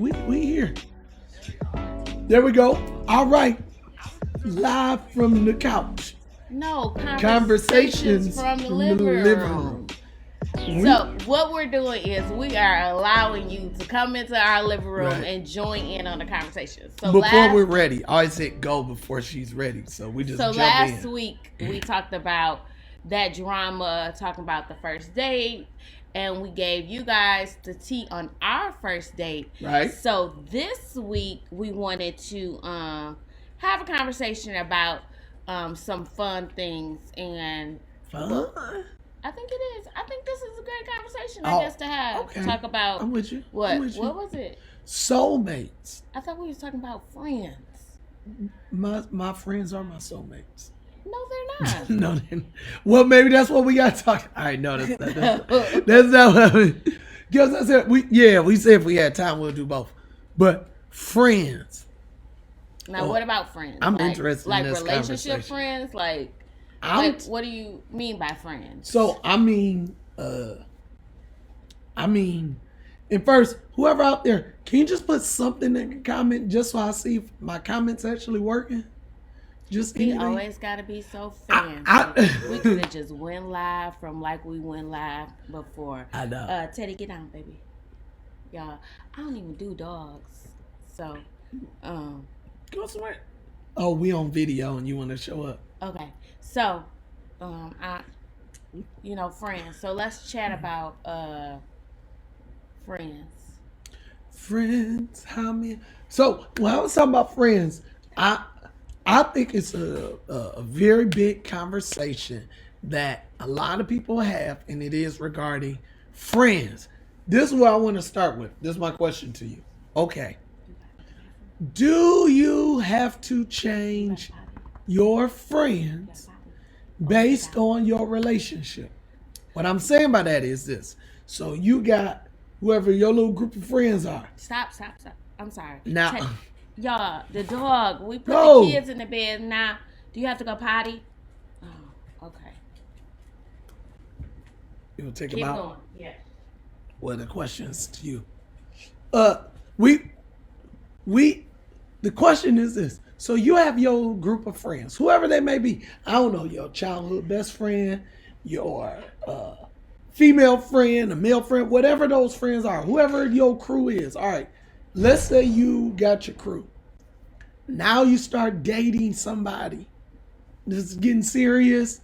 We here. There we go. All right. Live from the couch. No, Conversations from the from living the living room. room. So what we're doing is we are allowing you to come into our living room Right. and join in on the conversation. So Before we're ready, I always say go before she's ready. So we just jump last in. week we talked about that drama, talking about the first date, and we gave you guys the tea on our first date. Right. So this week we wanted to have a conversation about some fun things and Fun? I think it is. I think this is a great conversation, Oh, I guess, to have. okay. Talk about I'm with you. what? I'm with you. What was it? Soulmates. I thought we was talking about friends. My friends are my soulmates. No, they're not. No, well, maybe that's what we got to talk. All right, no, that's not what I mean. Because I said we said if we had time we'll do both, but friends. Now, what about friends? I'm interested in this relationship conversation. friends. Like, what do you mean by friends? So I mean, and first, whoever out there, can you just put something in the comment just so I see if my comments actually working? Just we anything. always gotta be so fancy. We could have just went live from like we went live before. I know. Teddy, get down, baby. Y'all, I don't even do dogs, so Go somewhere. Oh, we on video and you want to show up? okay. So, friends. So let's chat about friends. Friends, how many? So when I was talking about friends, I think it's a very big conversation that a lot of people have, and it is regarding friends. This is what I want to start with. This is my question to you. Okay. Do you have to change your friends based on your relationship? What I'm saying by that is this. So you got whoever your little group of friends are. Stop. I'm sorry. Now, Y'all, the dog. We put No. the kids in the bed now. Do you have to go potty? Oh, okay. you will take Keep them out. going. Yeah. Well, the question's to you. The question is this. So you have your group of friends, whoever they may be. I don't know, your childhood best friend, your female friend, a male friend, whatever those friends are, whoever your crew is. All right, let's say you got your crew. Now you start dating somebody. This is getting serious.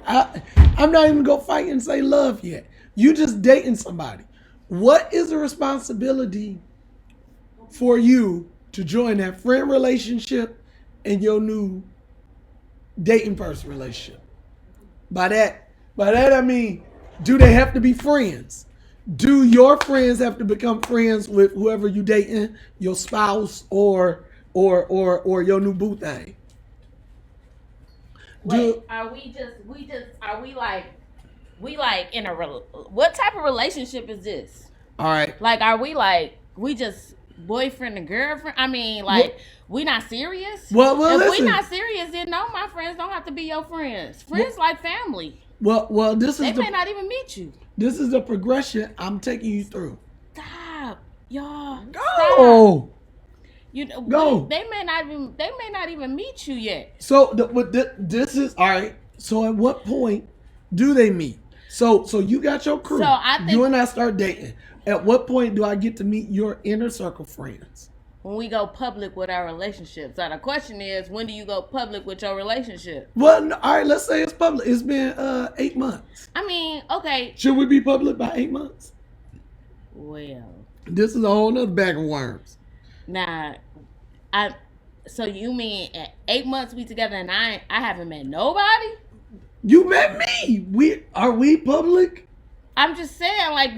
I'm not even gonna fight and say love yet. You just dating somebody. What is the responsibility for you to join that friend relationship and your new dating person relationship? By that I mean, do they have to be friends? Do your friends have to become friends with whoever you dating, your spouse or your new boo thing? Wait, are we like in a what type of relationship is this? All right. Like, are we just boyfriend and girlfriend? I mean, like, we not serious? Well, if listen. we not serious, then no, my friends don't have to be your friends. Friends like family. Well, They may not even meet you. This is the progression I'm taking you through. Stop, y'all. Go. Stop. Go. They may not even meet you yet. So this is all right. So at what point do they meet? So you got your crew. So I think you and I start dating. At what point do I get to meet your inner circle friends? when we go public with our relationship. So the question is, when do you go public with your relationship? Well, all right. Let's say it's public. It's been 8 months. I mean, okay. Should we be public by 8 months? Well, This is a whole nother bag of worms. nah. So you mean at 8 months we together and I haven't met nobody? You met me. Are we public? I'm just saying, like,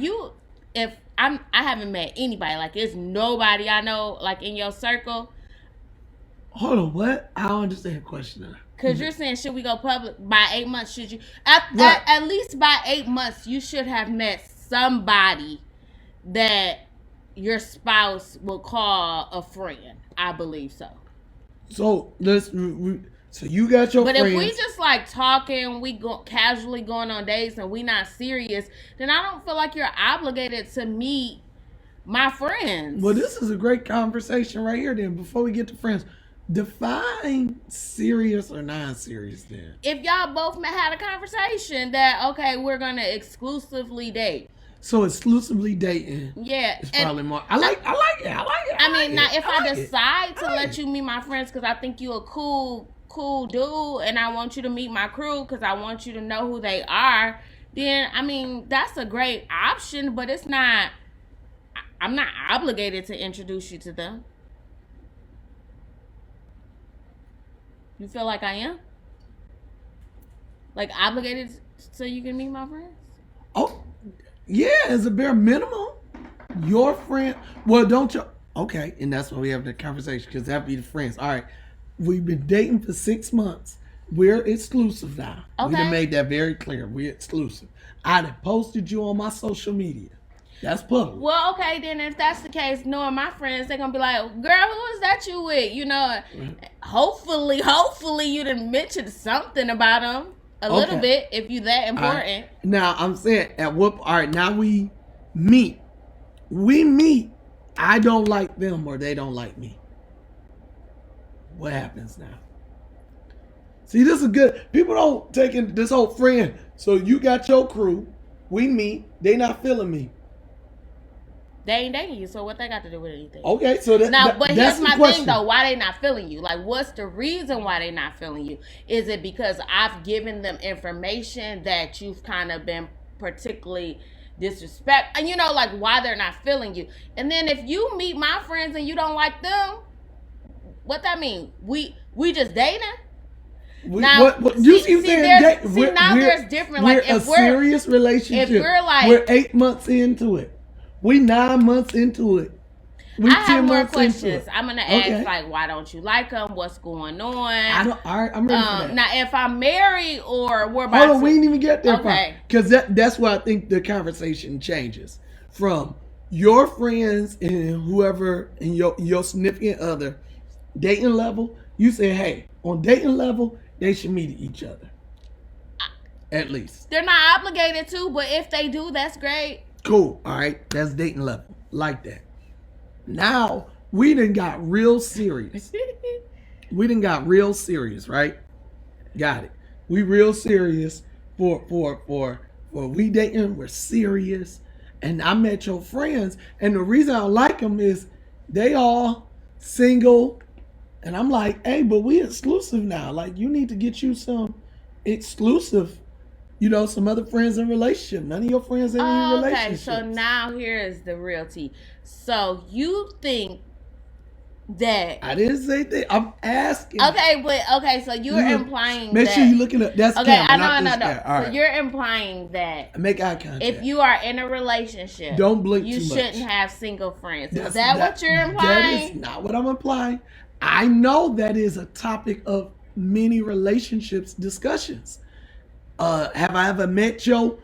I haven't met anybody. Like, there's nobody I know, like, in your circle. Hold on. What? I don't understand the question now. Because you're saying, should we go public by 8 months? Should you? At least by 8 months, you should have met somebody that your spouse will call a friend. I believe so. So so you got your But friends. if we just like talking, we go casually going on dates and we not serious, then I don't feel like you're obligated to meet my friends. Well, this is a great conversation right here. Then, before we get to friends, define serious or non-serious. Then, if y'all both had a conversation that okay, we're gonna exclusively date. So exclusively dating. Yeah, it's probably more. I like it. I mean, now if I decide to let you meet my friends because I think you a cool dude, and I want you to meet my crew because I want you to know who they are, then I mean that's a great option. But it's not. I'm not obligated to introduce you to them. You feel like I am? Like obligated so you can meet my friends? Oh, yeah, as a bare minimum. Your friend, well, don't you? Okay, and that's why we have the conversation, because that be the friends. All right, we've been dating for 6 months. We're exclusive now. Okay. We done made that very clear. We're exclusive. I done posted you on my social media. That's public. Well, okay, then if that's the case, knowing my friends, they're gonna be like, girl, who is that you with? You know, hopefully you done mentioned something about them a little bit if you that important. Right. Now, I'm saying, all right, now we meet. We meet. I don't like them or they don't like me. What happens now? See, this is good. People don't take in this whole friend. So you got your crew. We meet. They not feeling me. They ain't dating you, so what they got to do with anything? Okay, so but here's my thing though. Why they not feeling you? Like, what's the reason why they not feeling you? Is it because I've given them information that you've kind of been particularly disrespect, and you know, like why they're not feeling you? And then if you meet my friends and you don't like them, what that mean? We just dating? Now, there's different. Like, if we're serious relationship, if we're like, we're 8 months into it. We 9 months into it. I have more questions. I'm gonna ask like, why don't you like them? What's going on? All right, I'm ready for that. Now, if I'm married or we're about hold on, we didn't even get there. Okay, because that's where I think the conversation changes from your friends and whoever and your significant other dating level. You say, hey, on dating level, they should meet each other. At least they're not obligated to, but if they do, that's great. Cool. All right. That's dating level. Like that. Now, we done got real serious. Right? Got it. We real serious for we dating. We're serious. And I met your friends. And the reason I like them is they all single. And I'm like, hey, but we exclusive now. Like, you need to get you some exclusive, some other friends in relationship. None of your friends in any relationship. Okay, so now here is the real tea. So you think that I didn't say that. I'm asking. Okay, so you're implying make that, sure you're looking at that's okay. camera, I know. All so right. you're implying that make eye contact. if you are in a relationship, don't blink you too much. shouldn't have single friends. Is that what you're implying? That is not what I'm implying. I know that is a topic of many relationships discussions. Have I ever met your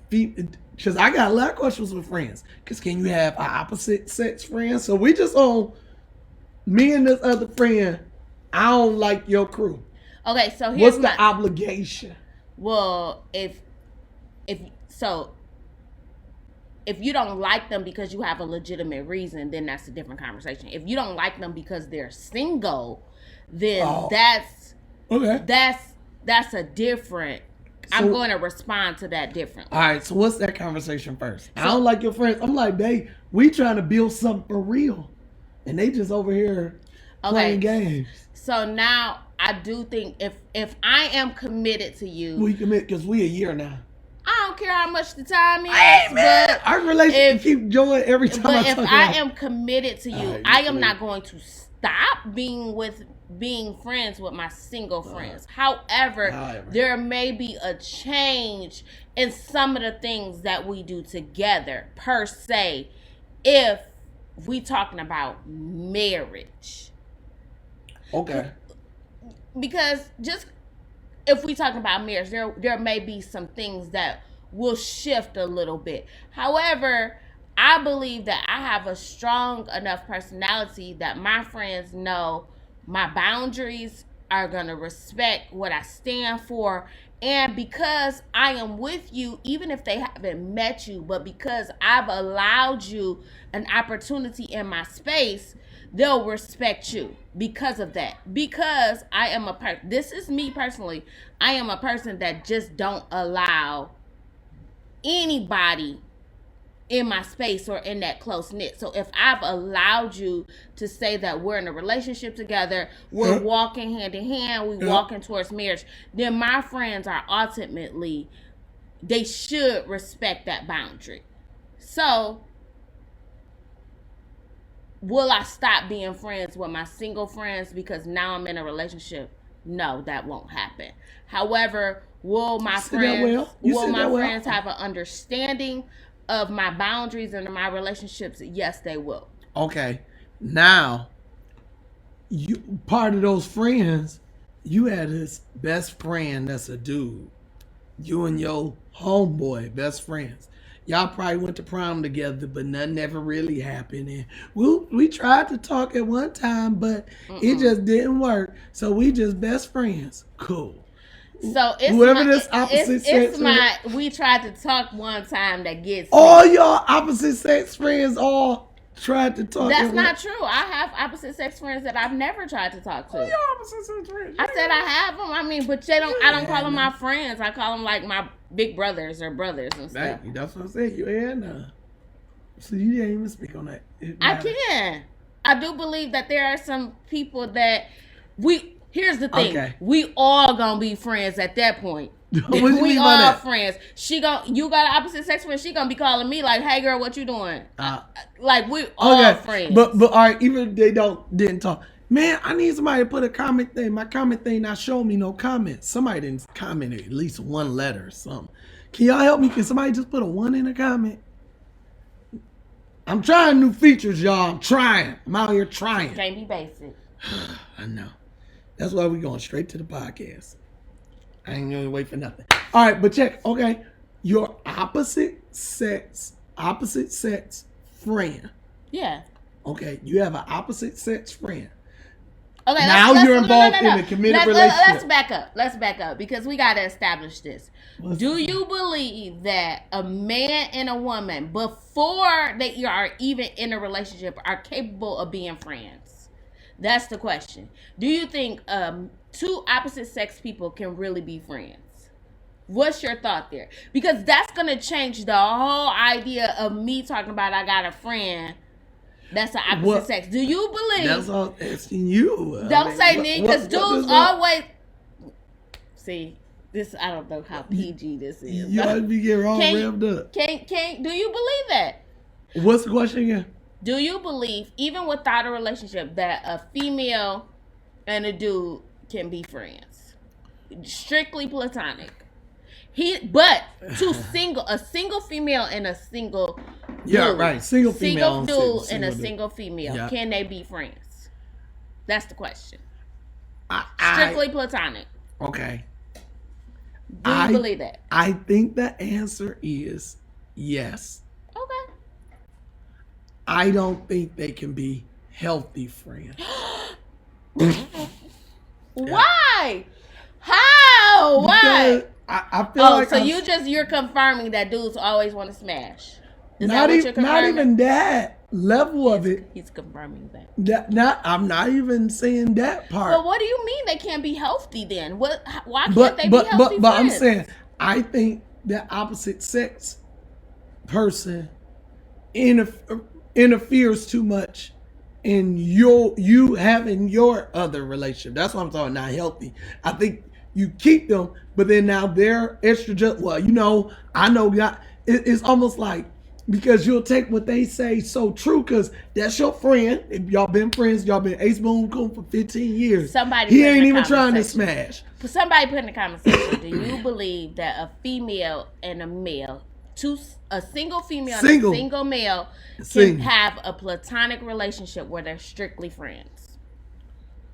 because I got a lot of questions with friends. Because can you have an opposite sex friends? So we just on me and this other friend. I don't like your crew. Okay, so here's what's the obligation? Well, if you don't like them because you have a legitimate reason, then that's a different conversation. If you don't like them because they're single, then that's a different. So, I'm going to respond to that differently. All right, so what's that conversation first? I don't like your friends. I'm like, babe, we trying to build something for real. And they just over here playing games. So now I do think if I am committed to you. We commit because we a year now. I don't care how much the time is. Hey, man, our relationship keep going every time. But if I am committed to you, I am not going to stop being friends with my single friends. However, there may be a change in some of the things that we do together, per se, if we talking about marriage. Okay. Because just if we talking about marriage, there may be some things that will shift a little bit. However, I believe that I have a strong enough personality that my friends know my boundaries, are going to respect what I stand for, And because I am with you, even if they haven't met you, but because I've allowed you an opportunity in my space, they'll respect you because of that. Because I am a person, this is me personally, I am a person that just don't allow anybody in my space or in that close knit. So if I've allowed you to say that we're in a relationship together, we're walking hand in hand, we walking towards marriage, then my friends are ultimately, they should respect that boundary. So will I stop being friends with my single friends because now I'm in a relationship? No, that won't happen. However, will my friends have an understanding of my boundaries and my relationships? Yes, they will. Okay. Now, you part of those friends, you had this best friend that's a dude. You and your homeboy, best friends. Y'all probably went to prom together, but nothing ever really happened. And we tried to talk at one time, but it just didn't work. So we just best friends. Cool. So it's whoever this opposite sex we tried to talk one time that gets all y'all opposite sex friends all tried to talk. That's not true. I have opposite sex friends that I've never tried to talk to. Your opposite sex friends. I said I have them. I mean, but they don't. I don't call them my friends. I call them like my big brothers or brothers and stuff. That's what I said. You and so you didn't even speak on that. I can. I do believe that there are some people that we. Here's the thing. Okay. We all gonna be friends at that point. We all friends. You got an opposite sex friend. She gonna be calling me like, "Hey girl, what you doing?" Like we all friends. But all right, even if they didn't talk. Man, I need somebody to put a comment thing. My comment thing not showing me no comments. Somebody didn't comment at least one letter or something. Can y'all help me? Can somebody just put a 1 in a comment? I'm trying new features, y'all. I'm trying. I'm out here trying. Can't be basic. I know. That's why we're going straight to the podcast. I ain't gonna wait for nothing. All right, but check. Okay, your opposite sex friend. Yeah. Okay, you have an opposite sex friend. Okay. Now you're involved in a committed relationship. Let's back up because we gotta establish this. Do you believe that a man and a woman, before they are even in a relationship, are capable of being friends? That's the question. Do you think two opposite sex people can really be friends? What's your thought there? Because that's going to change the whole idea of me talking about I got a friend that's the opposite sex. Do you believe? That's all asking you. Don't say me, because dudes always... See, this, I don't know how PG this is. You ought to be getting all revved up. Do you believe that? What's the question again? Do you believe, even without a relationship, that a female and a dude can be friends? Strictly platonic. A single female and a single dude. Yeah, right. Single female. Single dude and a single female. Yeah. Can they be friends? That's the question. Strictly platonic. Okay. Do you believe that? I think the answer is yes. Okay. I don't think they can be healthy friends. Why? How? Why? I feel like so you're confirming that dudes always want to smash. Not even that level of it. He's confirming that. I'm not even saying that part. But what do you mean they can't be healthy then? Why can't they be healthy friends? But I'm saying I think that opposite sex person interferes too much in you having your other relationship. That's what I'm talking, not healthy. I think you keep them, but then now they're estrogen. I know it's almost like, because you'll take what they say so true, because that's your friend. If y'all been friends, y'all been ace boom coon for 15 years. He ain't even trying to smash. Somebody put in the comment section, do you believe that a female and a male, a single female and a single male can have a platonic relationship where they're strictly friends?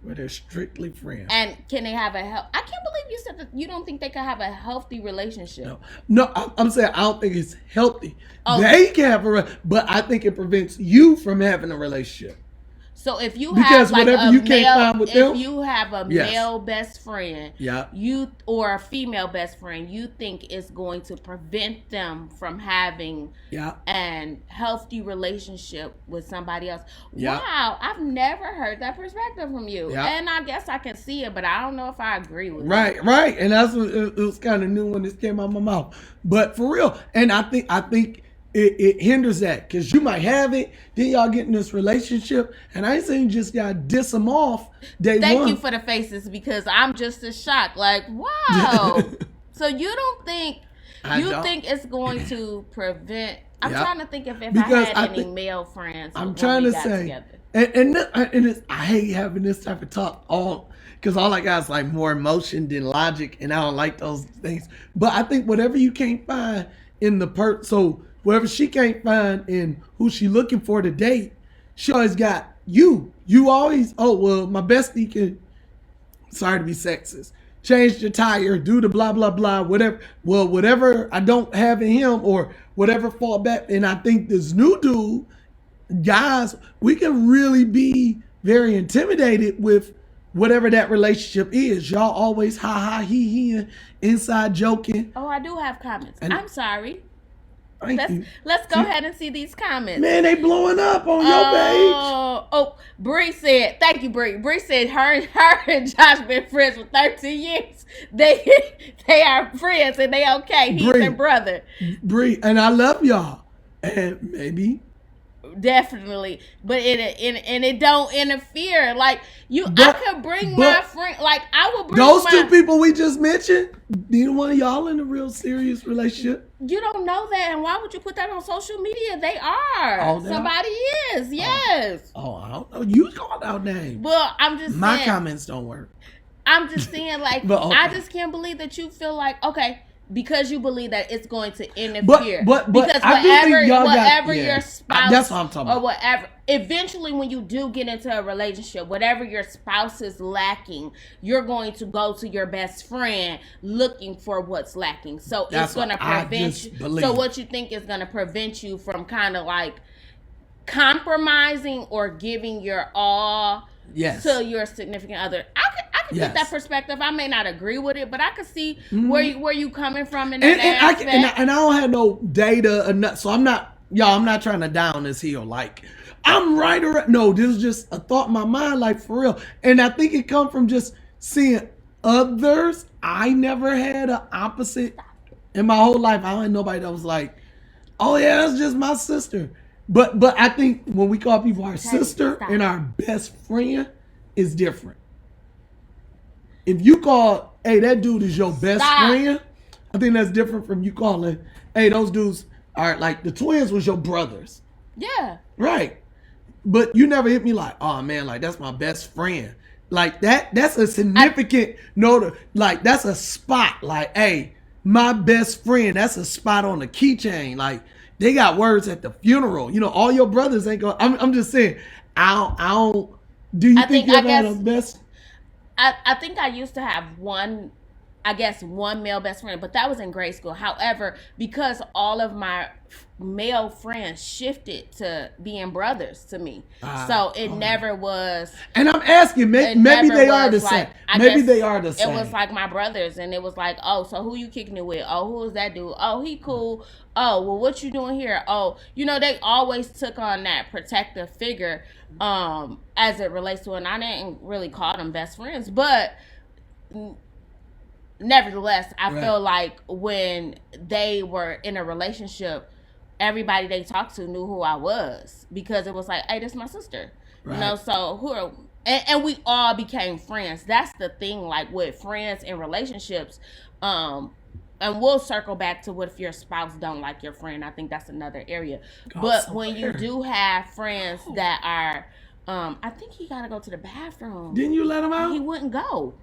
Where they're strictly friends. And can they have I can't believe you said that you don't think they can have a healthy relationship. No, I'm saying I don't think it's healthy. Oh. They can have but I think it prevents you from having a relationship. So if you because have like whatever a you can't male, find with them, if you have a yes. male best friend, Yeah. you or a female best friend, you think it's going to prevent them from having Yeah. an healthy relationship with somebody else. Yeah. Wow, I've never heard that perspective from you, Yeah. and I guess I can see it, but I don't know if I agree with it. Right, and that's what it was kind of new when this came out of my mouth. But for real, and I think it hinders that because you might have it, then y'all get in this relationship, and I ain't saying you just gotta diss them off day one. Thank you for the faces because I'm just as shocked. Like, wow. So you don't think think it's going to prevent? I'm trying to think if because I had any male friends. I'm trying to say, and it's, I hate having this type of talk because all I got is like more emotion than logic, and I don't like those things. But I think whatever you can't find in the so whatever she can't find in who she looking for to date, she always got you. You always, my bestie can, sorry to be sexist, change the tire, do the blah, blah, blah, whatever. Well, whatever I don't have in him or whatever fall back. And I think this new dude, guys, we can really be very intimidated with whatever that relationship is. Y'all always ha, he, inside joking. Oh, I do have comments. I'm sorry. Let's go ahead and see these comments. Man, they blowing up on your page. Oh, Bree said, thank you, Bree. Bree said her and Josh been friends for 13 years. They are friends and they okay. He's their brother. Bree, and I love y'all. And maybe. Definitely, but it don't interfere. Like I could bring my friend. Like I would bring those two people we just mentioned. Neither one of y'all in a real serious relationship. You don't know that, and why would you put that on social media? They are. Somebody is. Yes. I don't know. You called out names. Well, I'm just my saying, comments don't work. I'm just saying, like, I just can't believe that you feel like because you believe that it's going to interfere. But because whatever your spouse, that's what I'm talking about. Or whatever, eventually when you do get into a relationship, whatever your spouse is lacking, you're going to go to your best friend looking for what's lacking. So it's going to prevent you. So what you think is going to prevent you from kind of like compromising or giving your all to your significant other. I can get that perspective. I may not agree with it, but I can see where you coming from in that aspect. And I don't have no data enough, so I'm not trying to down this hill. Like I'm right or no. This is just a thought in my mind, like for real. And I think it come from just seeing others. I never had an opposite in my whole life. I don't had nobody that was like, oh yeah, that's just my sister. But I think when we call people our sister and our best friend is different. If you call, hey, that dude is your best friend, I think that's different from you calling, hey, those dudes are like the twins was your brothers. Yeah. Right. But you never hit me like, oh man, like that's my best friend. Like that's a significant note. Like that's a spot. Like, hey, my best friend, that's a spot on the keychain. Like they got words at the funeral. You know, all your brothers ain't going. I'm just saying, I don't. Do you think you ever had a best? I think I used to have one male best friend, but that was in grade school. However, because all of my male friends shifted to being brothers to me, so it never was. And I'm asking, maybe they are the same. Maybe they are the same. It was like my brothers, and it was like, oh, so who you kicking it with? Oh, who is that dude? Oh, he cool. Oh, well, what you doing here? Oh, they always took on that protective figure as it relates to it. And I didn't really call them best friends, but nevertheless, I feel like when they were in a relationship, everybody they talked to knew who I was because it was like, hey, this is my sister. Right. So and we all became friends. That's the thing, like with friends and relationships. And we'll circle back to what if your spouse don't like your friend. I think that's another area. But when you do have friends that are, I think he got to go to the bathroom. Didn't you let him out? He wouldn't go.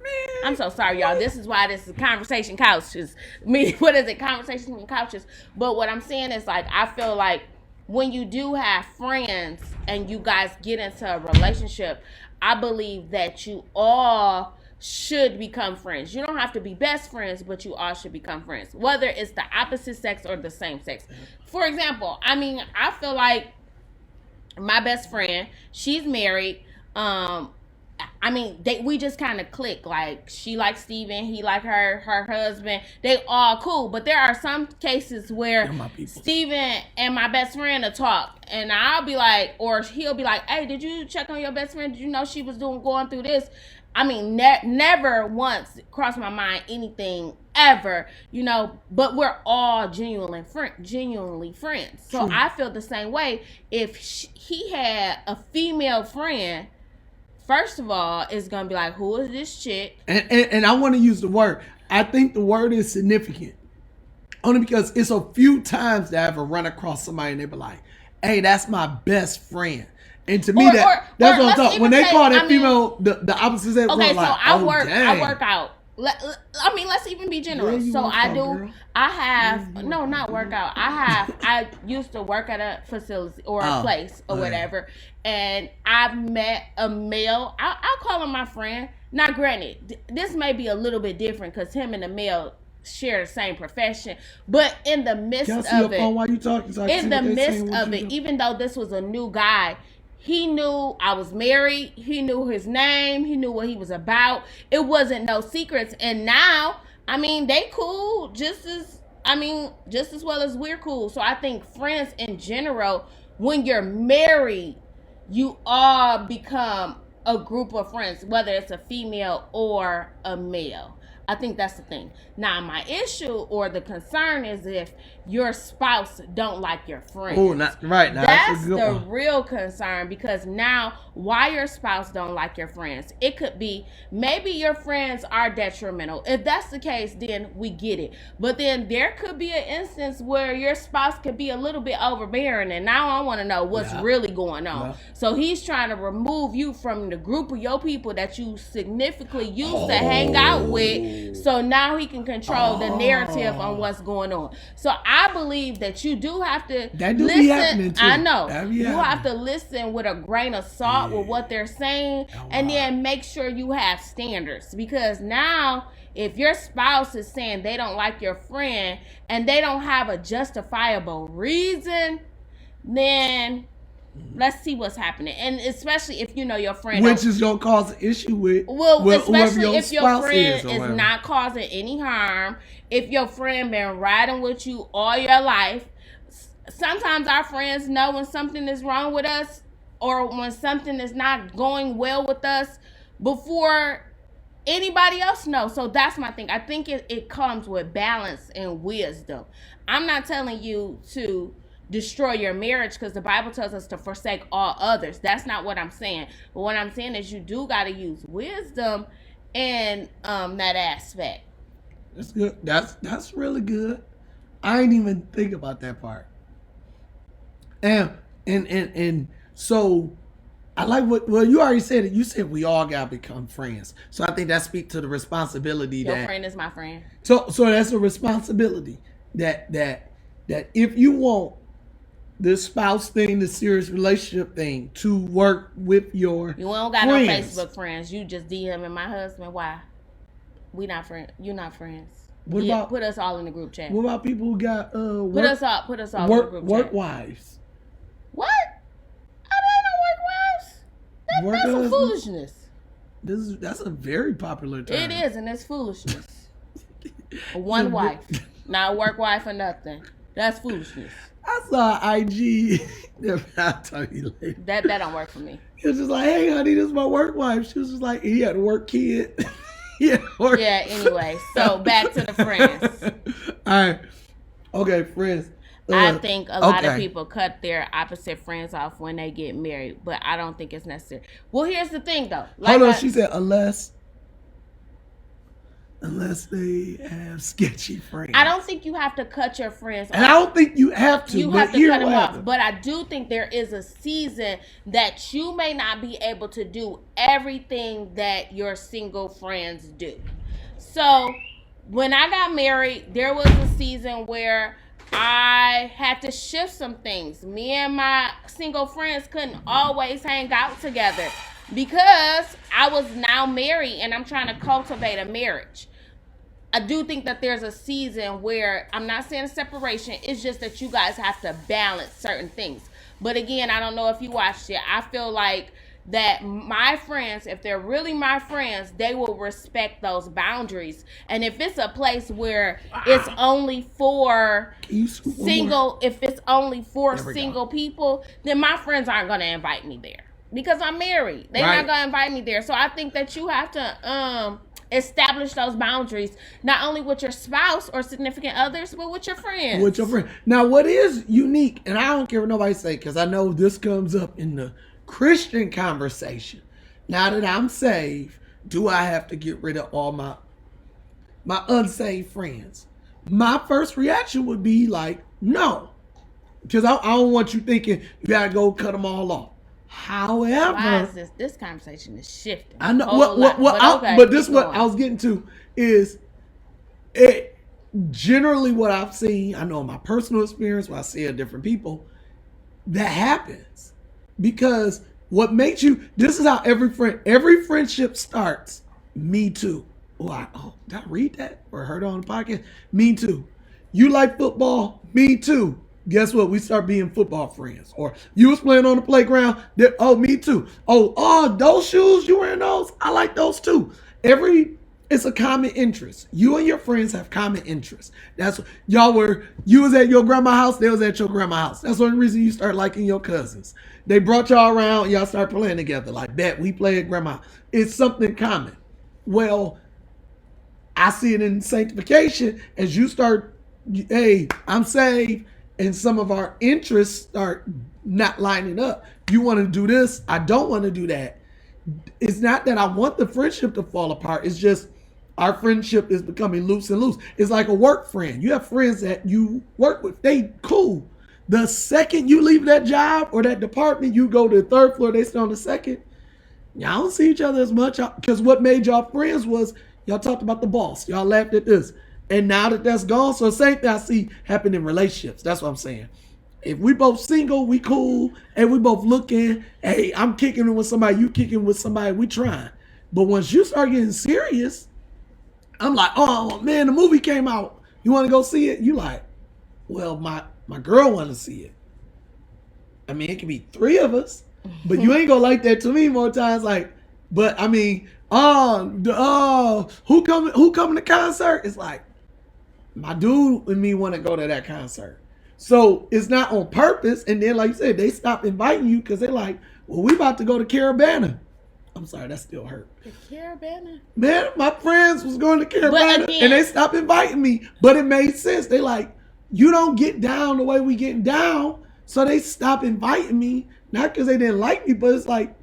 Man, I'm so sorry, y'all. This is why this is Conversation Couches. What is it? Conversation from Couches. But what I'm saying is, like, I feel like when you do have friends and you guys get into a relationship, I believe that you all should become friends. You don't have to be best friends, but you all should become friends, whether it's the opposite sex or the same sex. For example, I feel like my best friend, she's married. I mean, we just kind of click. Like, she likes Steven, he like her husband. They all cool. But there are some cases where Steven and my best friend will talk, and I'll be like, or he'll be like, hey, did you check on your best friend? Did you know she was going through this? I mean, never once crossed my mind anything ever, you know, but we're all genuinely friends. So True. I feel the same way. If he had a female friend, first of all, it's going to be like, who is this chick? And I want to use the word. I think the word is significant. Only because it's a few times that I ever run across somebody and they be like, hey, that's my best friend. And to me, that's what I'm talking. When they call that female the opposite sex, okay, like, so I work out. I mean, let's even be generous. Yeah, so I do. Girl. I have not workout. I used to work at a facility or a place or whatever, and I've met a male. I'll call him my friend. Now, granted, this may be a little bit different because him and the male share the same profession, but in the midst of it, while you talking, so in the midst of it, even though this was a new guy, he knew I was married. He knew his name. He knew what he was about. It wasn't no secrets. And now, I mean, they cool just as well as we're cool. So I think friends in general, when you're married, you all become a group of friends, whether it's a female or a male. I think that's the thing. Now, my issue or the concern is if your spouse don't like your friends. Oh, right. Now, that's the real concern, because now why your spouse don't like your friends? It could be maybe your friends are detrimental. If that's the case, then we get it. But then there could be an instance where your spouse could be a little bit overbearing, and now I want to know what's really going on. So he's trying to remove you from the group of your people that you significantly used to hang out with. So now he can control the narrative on what's going on. So I believe that you do have to listen. I know. You have to listen with a grain of salt with what they're saying, and then make sure you have standards. Because now, if your spouse is saying they don't like your friend and they don't have a justifiable reason, then let's see what's happening. And especially if you know your friend, which is gonna cause an issue with especially if your friend is not causing any harm, if your friend been riding with you all your life. Sometimes our friends know when something is wrong with us or when something is not going well with us before anybody else knows. So that's my thing. I think it comes with balance and wisdom. I'm not telling you to destroy your marriage, because the Bible tells us to forsake all others. That's not what I'm saying. But what I'm saying is you do got to use wisdom in that aspect. That's good. That's really good. I ain't even think about that part. And so I like well, you already said it. You said we all gotta become friends. So I think that speaks to the responsibility your friend is my friend. So that's a responsibility that if you want the spouse thing, the serious relationship thing, to work with your You don't got friends. no Facebook friends. You just DMing my husband. Why? We not friends. You not friends. What about put us all in the group chat? What about people who got put us all in the group chat. Work wives. What? I don't know work wives. That's some foolishness. That's a very popular term. It is, and it's foolishness. One wife, not a work wife or nothing. That's foolishness. I saw IG. I'll tell you later. That don't work for me. He was just like, hey, honey, this is my work wife. She was just like, he had a work kid. Yeah, anyway. So back to the friends. All right. Okay, friends. I think a lot of people cut their opposite friends off when they get married, but I don't think it's necessary. Well, here's the thing, though. Hold on, she said unless they have sketchy friends. I don't think you have to cut your friends off. And I don't think you have to. You have to cut them off. But I do think there is a season that you may not be able to do everything that your single friends do. So when I got married, there was a season where I had to shift some things. Me and my single friends couldn't always hang out together because I was now married and I'm trying to cultivate a marriage. I do think that there's a season where, I'm not saying a separation, it's just that you guys have to balance certain things. But again, I don't know if you watched it. I feel like that my friends, if they're really my friends, they will respect those boundaries. And if it's a place where it's only for single, if it's only for single people, then my friends aren't going to invite me there because I'm married. They're not going to invite me there. So I think that you have to establish those boundaries, not only with your spouse or significant others, but with your friends. With your friend. Now, what is unique, and I don't care what nobody say, because I know this comes up in the Christian conversation. Now that I'm saved, do I have to get rid of all my unsaved friends? My first reaction would be like, no, because I don't want you thinking you gotta go cut them all off. However, why is this conversation is shifting? I know but this what I was getting to is it. Generally, what I've seen, I know in my personal experience, what I see of different people, that happens. Because what makes you, this is how every friendship starts. Me too. Did I read that or heard it on the podcast? Me too. You like football? Me too. Guess what? We start being football friends. Or you was playing on the playground? Me too. Those shoes, you wearing those? I like those too. It's a common interest. You and your friends have common interests. That's you was at your grandma's house, they was at your grandma's house. That's one reason you start liking your cousins. They brought y'all around, y'all start playing together. Like, bet we play at grandma. It's something common. Well, I see it in sanctification as you start, hey, I'm saved, and some of our interests start not lining up. You want to do this, I don't want to do that. It's not that I want the friendship to fall apart. It's just our friendship is becoming loose and loose. It's like a work friend. You have friends that you work with. They cool. The second you leave that job or that department, you go to the third floor, they stay on the second. Y'all don't see each other as much because what made y'all friends was y'all talked about the boss. Y'all laughed at this. And now that that's gone, so the same thing I see happen in relationships. That's what I'm saying. If we both single, we cool, and we both looking, hey, I'm kicking it with somebody, you kicking with somebody, we trying. But once you start getting serious, I'm like, oh man, the movie came out. You want to go see it? You like, well, my girl want to see it. I mean, it could be three of us, but you ain't gonna like that to me more times. Like, but I mean, who coming to concert? It's like, my dude and me want to go to that concert. So it's not on purpose. And then, like you said, they stop inviting you because they're like, well, we about to go to Caravana. I'm sorry, that still hurt. The Caravana? Man, my friends was going to Caravana and they stopped inviting me. But it made sense. They like, you don't get down the way we getting down. So they stopped inviting me. Not because they didn't like me, but it's like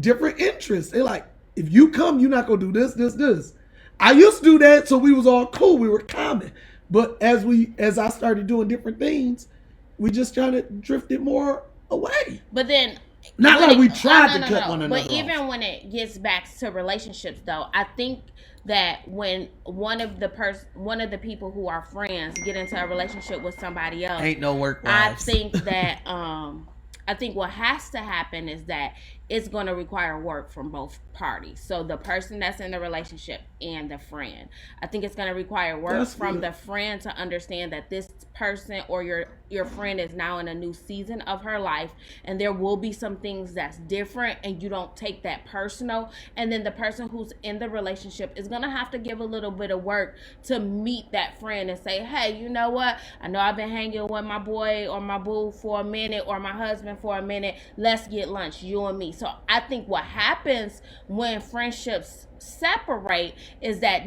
different interests. They like, if you come, you're not going to do this. I used to do that so we was all cool. We were common. But as I started doing different things, we just trying to drift it more away. But then, not like we tried to cut one another. But even when it gets back to relationships, though, I think that when one of the people who are friends get into a relationship with somebody else, ain't no work wives. I think what has to happen is that it's going to require work from both parties. So the person that's in the relationship and the friend. I think it's going to require work from the friend to understand that this person or your friend is now in a new season of her life, and there will be some things that's different, and you don't take that personal. And then the person who's in the relationship is going to have to give a little bit of work to meet that friend and say, hey, you know what? I know I've been hanging with my boy or my boo for a minute or my husband for a minute. Let's get lunch, you and me. So I think what happens when friendships separate is that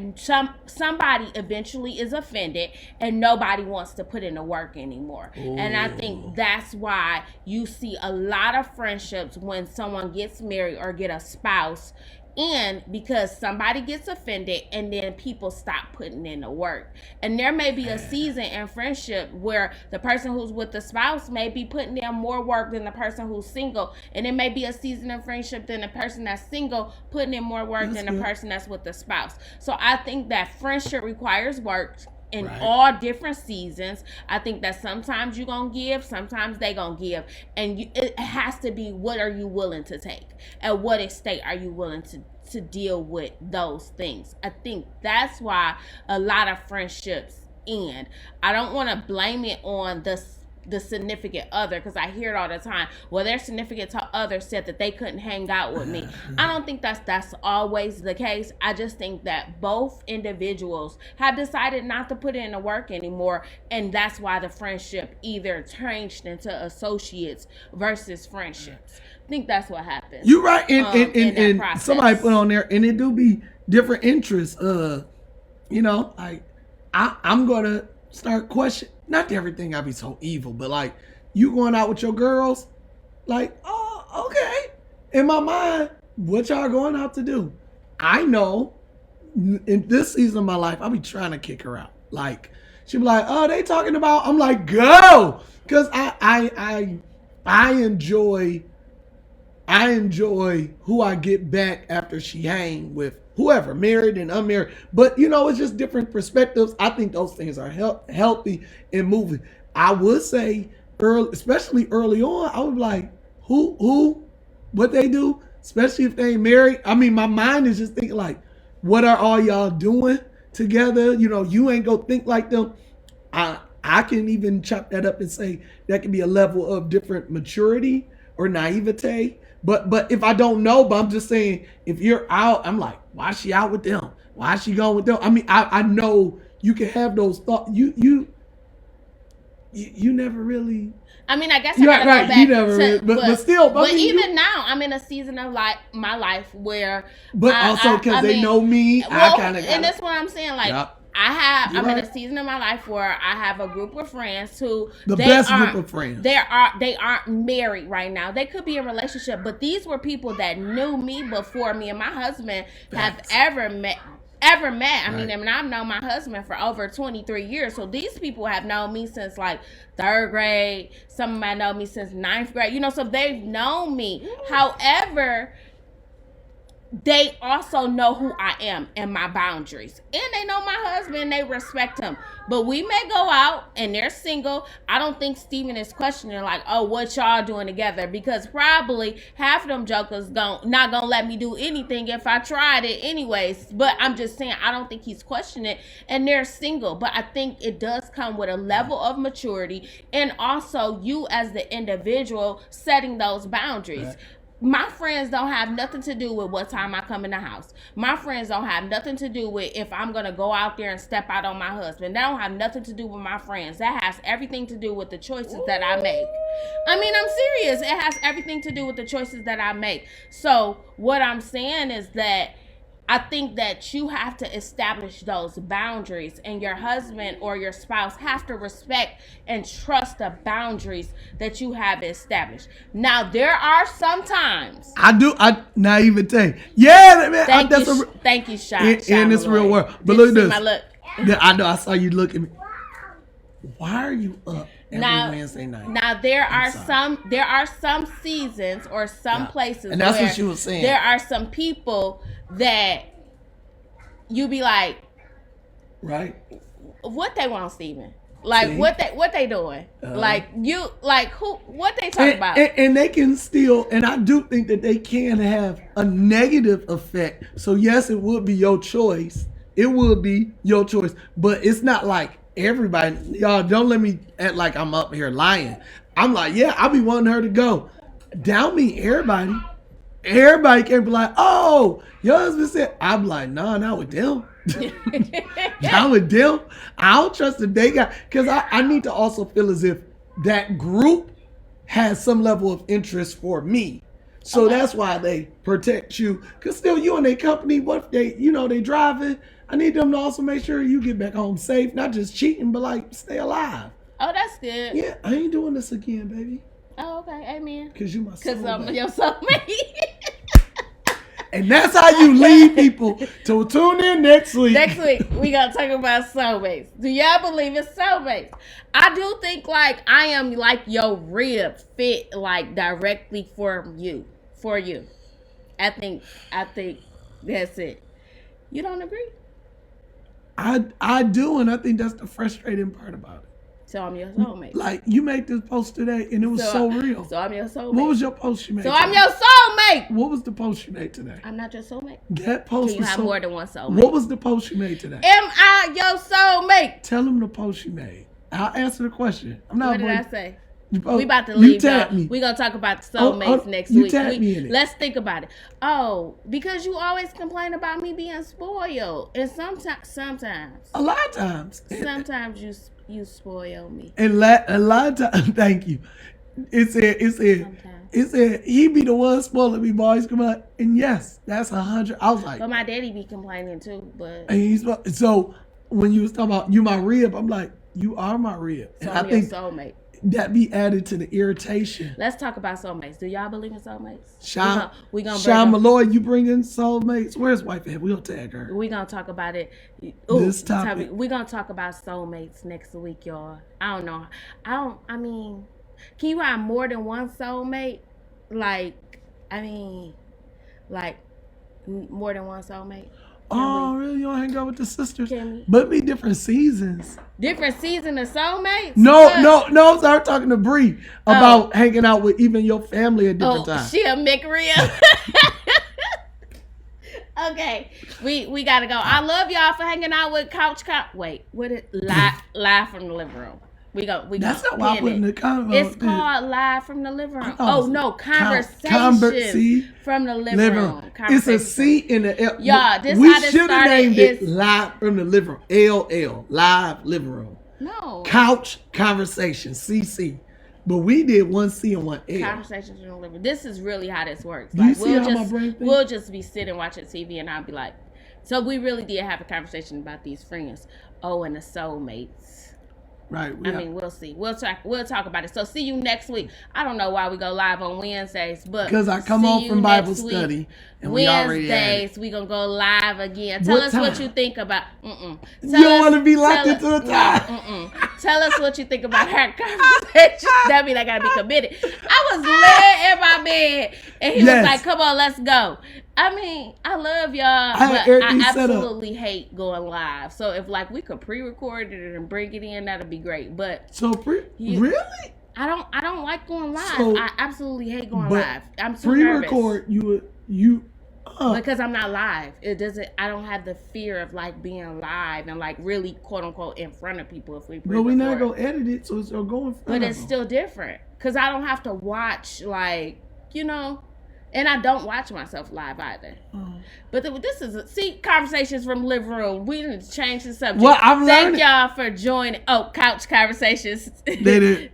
somebody eventually is offended and nobody wants to put in the work anymore. Ooh. And I think that's why you see a lot of friendships when someone gets married or get a spouse, and because somebody gets offended and then people stop putting in the work. And there may be a season in friendship where the person who's with the spouse may be putting in more work than the person who's single. And it may be a season in friendship than the person that's single putting in more work than the person that's with the spouse. So I think that friendship requires work in all different seasons. I think that sometimes you're going to give, sometimes they going to give. And it has to be, what are you willing to take? At what extent are you willing to deal with those things? I think that's why a lot of friendships end. I don't want to blame it on the the significant other, because I hear it all the time. Well, their significant other said that they couldn't hang out with me. I don't think that's always the case. I just think that both individuals have decided not to put in the work anymore, and that's why the friendship either changed into associates versus friendships. I think that's what happens. You're right, and somebody put on there, and it do be different interests. I'm gonna start questioning. Not everything I be so evil, but like you going out with your girls, like, oh, okay. In my mind, what y'all going out to do? I know in this season of my life, I'll be trying to kick her out. Like, she be like, oh, they talking about, I'm like, go. Cause I enjoy who I get back after she hang with, whoever, married and unmarried. But, it's just different perspectives. I think those things are healthy and moving. I would say, especially early on, I would be like, who, what they do, especially if they ain't married. I mean, my mind is just thinking like, what are all y'all doing together? You ain't go think like them. I can even chop that up and say that can be a level of different maturity or naivete. But if I don't know, but I'm just saying, if you're out, I'm like, why is she out with them? Why is she going with them? I mean, I know you can have those thoughts. You never really. I mean, I guess I gotta go back. You never really, but still. But even now, I'm in a season of my life where. But also because they know me, well, I kind of. And that's what I'm saying. Like, yep. I'm in a season of my life where I have a group of friends who group of friends. They aren't married right now. They could be in a relationship, but these were people that knew me before me and my husband have ever met. I mean, I've known my husband for over 23 years. So these people have known me since like 3rd grade. Some of them have known me since 9th grade. So they've known me. However, they also know who I am and my boundaries. And they know my husband, they respect him. But we may go out and they're single. I don't think Steven is questioning like, oh, what y'all doing together? Because probably half of them jokers not gonna let me do anything if I tried it anyways. But I'm just saying, I don't think he's questioning it. And they're single. But I think it does come with a level of maturity and also you as the individual setting those boundaries. Right. My friends don't have nothing to do with what time I come in the house. My friends don't have nothing to do with if I'm going to go out there and step out on my husband. That don't have nothing to do with my friends. That has everything to do with the choices that I make. I mean, I'm serious. It has everything to do with the choices that I make. So what I'm saying is that I think that you have to establish those boundaries, and your husband or your spouse have to respect and trust the boundaries that you have established. Now, there are some times naivete. Yeah, thank you, Sean. In this real world, but look at this. Yeah, I know. I saw you look at me. Why are you up every Wednesday night? Now there are some seasons or some places, and that's what she was saying. There are some people that you be like, right? What they want, Steven? Like, see? what they doing? What they talking about? And they can still, and I do think that they can have a negative effect. So yes, it would be your choice. It would be your choice, but it's not like everybody. Y'all don't let me act like I'm up here lying. I'm like, yeah, I'll be wanting her to go. Down me, everybody. Everybody can be like, oh, your husband said. I'm like, nah, not with them. Not with them. I don't trust that they got, because I need to also feel as if that group has some level of interest for me. So that's why they protect you. Because still, you and their company, what if they driving? I need them to also make sure you get back home safe, not just cheating, but like stay alive. Oh, that's good. Yeah, I ain't doing this again, baby. Oh, okay, amen. Because you my soulmate. Because I'm your soulmate. And that's how you lead people to tune in next week. Next week, we going to talk about soulmates. Do y'all believe in soulmates? I do think like I am like your rib fit like directly for you. I think that's it. You don't agree? I do, and I think that's the frustrating part about it. So I'm your soulmate. Like, you made this post today, and it was so real. So I'm your soulmate. What was your post you made today? So I'm your soulmate. What was the post you made today? I'm not your soulmate. That post Can you have more than one soulmate? What was the post you made today? Am I your soulmate? Tell them the post you made. I'll answer the question. I'm not. What did I say? Oh, we about to leave. You tagged me. We're going to talk about soulmates next you week. Tagged me in it. Let's think about it. Oh, because you always complain about me being spoiled. And sometimes. A lot of times. Sometimes you spoil me. And a lot of times, thank you. It said he be the one spoiling me, boys. Come on. And yes, that's 100. I was like. But my daddy be complaining too. But and so when you was talking about you my rib, I'm like, you are my rib. So and I'm I think your soulmate. That be added to the irritation. Let's talk about soulmates. Do y'all believe in soulmates? We gonna Malloy, you bring in soulmates. Where's wife at? We'll tag her. We're gonna talk about it. This topic. We're gonna talk about soulmates next week, y'all. I don't know. I mean, can you have more than one soulmate? Like more than one soulmate? Oh, really? You don't hang out with the sisters? Can we? But be different seasons. Different season of soulmates? No. I'm sorry, talking to Bree about hanging out with even your family at different times. She a McReal. Okay, we gotta go. I love y'all for hanging out with Couch. Wait, what is live from the living room? That's not why I put in the comment. It's called Live from the Living Room. Oh, no. Conversations from the living room. It's a C in the L. Y'all, this we how this should have named started. it Live from the Living Room. LL. Live Living Room. No. Couch Conversations. CC. But we did one C and one L. Conversations from the living room. This is really how this works. Do you see how my brain thinks? We'll just be sitting watching TV and I'll be like, so we really did have a conversation about these friends. Oh, and the soulmates. Right. We'll see. We'll talk about it. So see you next week. I don't know why we go live on Wednesdays, but because I come home from Bible study and we already Wednesdays we gonna go live again. Tell us what you think about. You don't want to be locked into the time. Tell us what you think about our conversation. That mean I gotta be committed. I was laying in my bed and he was like, "Come on, let's go." I mean, I love y'all, but I absolutely hate going live. So if we could pre-record it and bring it in, that'd be great. But really, I don't like going live. I absolutely hate going live. I'm too pre-record nervous. you because I'm not live. It doesn't. I don't have the fear of being live and really quote unquote in front of people if we. But we're not gonna edit it, so it's gonna go in front. But it's still different because I don't have to watch And I don't watch myself live either. But this is conversations from the living room. We didn't change the subject. Well, I'm learning. Thank y'all for joining. Oh, Couch Conversations. They did.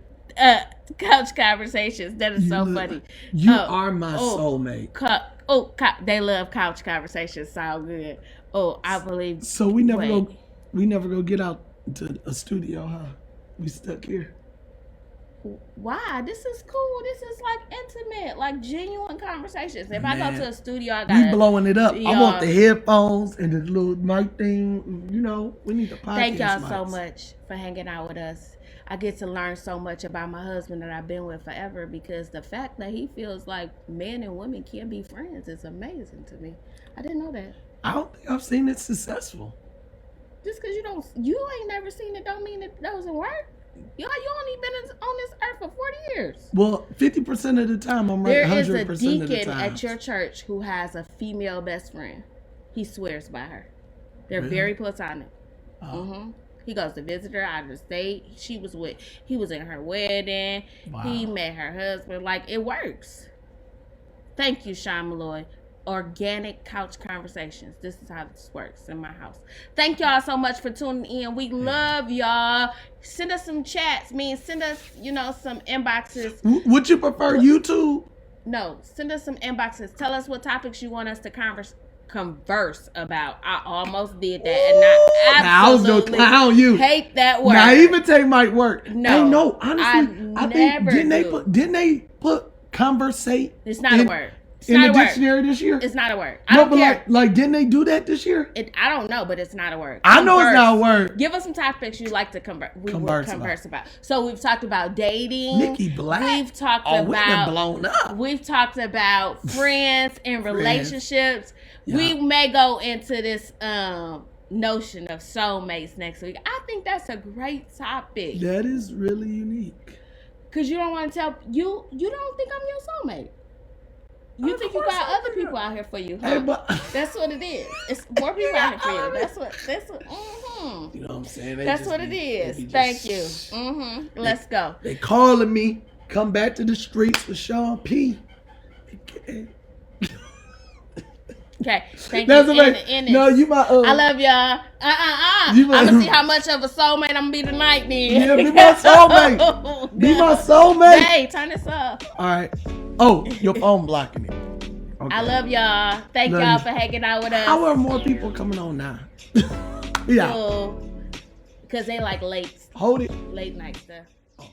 Couch Conversations. That is so funny. You are my soulmate. They love Couch Conversations. Sound good. Oh, I believe. So we never go get out to a studio, huh? We stuck here. Why? This is cool. This is intimate, genuine conversations. If I go to a studio, I gotta. We blowing it up. I want the headphones and the little mic thing. We need the podcast. Thank y'all mics. so much for hanging out with us. I get to learn so much about my husband that I've been with forever because the fact that he feels like men and women can be friends is amazing to me. I didn't know that. I don't think I've seen it successful. Just because you ain't never seen it don't mean it doesn't work. You only been on this earth for 40 years. Well, 50% of the time I'm right. There 100% is a of the deacon time. at your church who has a female best friend. He swears by her. They're very platonic. He goes to visit her out of the state. He was in her wedding. Wow. He met her husband. It works. Thank you, Sean Malloy. Organic Couch Conversations. This is how this works in my house. Thank y'all so much for tuning in. We love y'all. Send us some chats. Send us, some inboxes. Would you prefer YouTube? No, send us some inboxes. Tell us what topics you want us to converse about. I almost did that, and I absolutely hate that word. Naivete might work. No, honestly, I think didn't they put conversate? It's not a word. In the dictionary this year? It's not a word. I don't care. Didn't they do that this year? I don't know, but it's not a word. I know it's not a word. Give us some topics you'd like to converse about. So we've talked about dating. Nikki Black. We've talked we've been blown up. We've talked about friends and relationships. Yeah. We may go into this notion of soulmates next week. I think that's a great topic. That is really unique. Because you don't want to tell you don't think I'm your soulmate. You think you got other people out here for you, huh? Hey, but that's what it is. It's more people out here for you. That's what. You know what I'm saying? That's what it is. Thank you. Let's go. They calling me. Come back to the streets with Sean P. Okay, thank That's you. No, you my. I love y'all. I'm gonna see how much of a soulmate I'm gonna be tonight. Then. Yeah, be my soulmate. Be my soulmate. Hey, turn this up. All right. Oh, your phone blocking it. Okay. I love y'all. Thank y'all for hanging out with us. How are more people coming on now? Yeah. Because they like late. Hold it. Late night stuff. Oh.